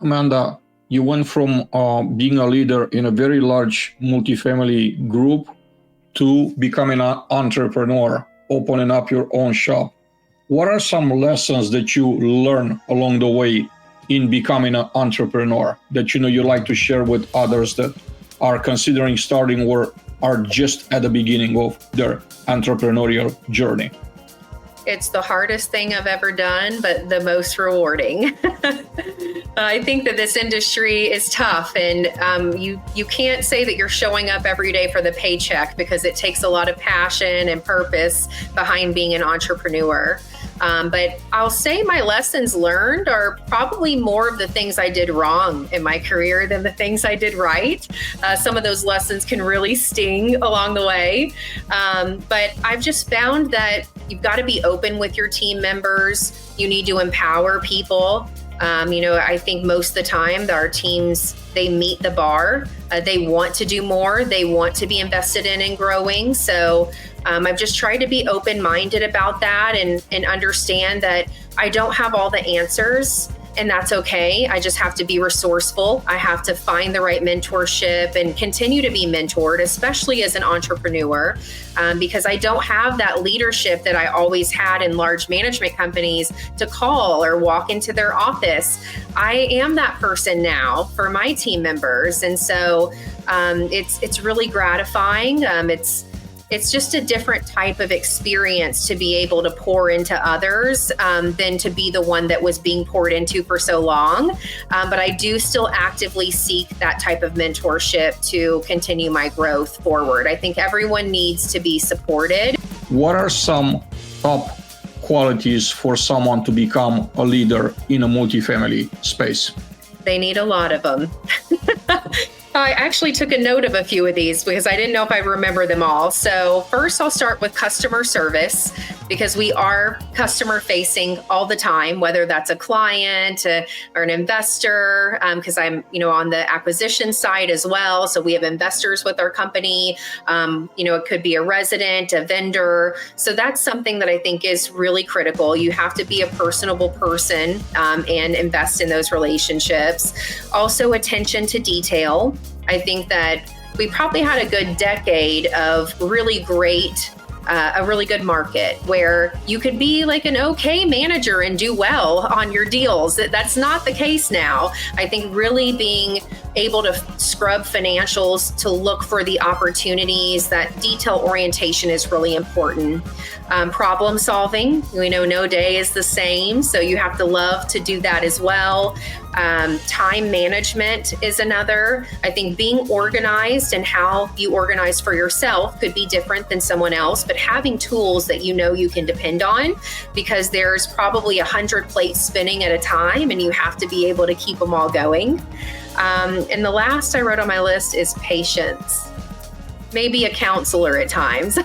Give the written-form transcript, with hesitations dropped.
Amanda, you went from being a leader in a very large multifamily group to becoming an entrepreneur, opening up your own shop. What are some lessons that you learn along the way in becoming an entrepreneur that you like to share with others that are considering starting or are just at the beginning of their entrepreneurial journey? It's the hardest thing I've ever done, but the most rewarding. I think that this industry is tough, and you can't say that you're showing up every day for the paycheck, because it takes a lot of passion and purpose behind being an entrepreneur. But I'll say my lessons learned are probably more of the things I did wrong in my career than the things I did right. Some of those lessons can really sting along the way. But I've just found that you've got to be open with your team members. You need to empower people. I think most of the time our teams, they meet the bar. They want to do more. They want to be invested in and growing. So I've just tried to be open-minded about that and understand that I don't have all the answers, and that's okay. I just have to be resourceful. I have to find the right mentorship and continue to be mentored, especially as an entrepreneur, because I don't have that leadership that I always had in large management companies to call or walk into their office. I am that person now for my team members. And so it's really gratifying. It's just a different type of experience to be able to pour into others than to be the one that was being poured into for so long. But I do still actively seek that type of mentorship to continue my growth forward. I think everyone needs to be supported. What are some top qualities for someone to become a leader in a multifamily space? They need a lot of them. I actually took a note of a few of these because I didn't know if I remember them all. So first, I'll start with customer service, because we are customer facing all the time, whether that's a client or an investor, because I'm, on the acquisition side as well. So we have investors with our company. It could be a resident, a vendor. So that's something that I think is really critical. You have to be a personable person and invest in those relationships. Also, attention to detail. I think that we probably had a good decade of really great, a really good market where you could be like an okay manager and do well on your deals. That's not the case now. I think really being able to scrub financials to look for the opportunities, that detail orientation is really important. Problem solving, we know no day is the same, so you have to love to do that as well. Time management is another. I think being organized and how you organize for yourself could be different than someone else, but having tools that you can depend on, because there's probably 100 plates spinning at a time and you have to be able to keep them all going. And the last I wrote on my list is patience. Maybe a counselor at times.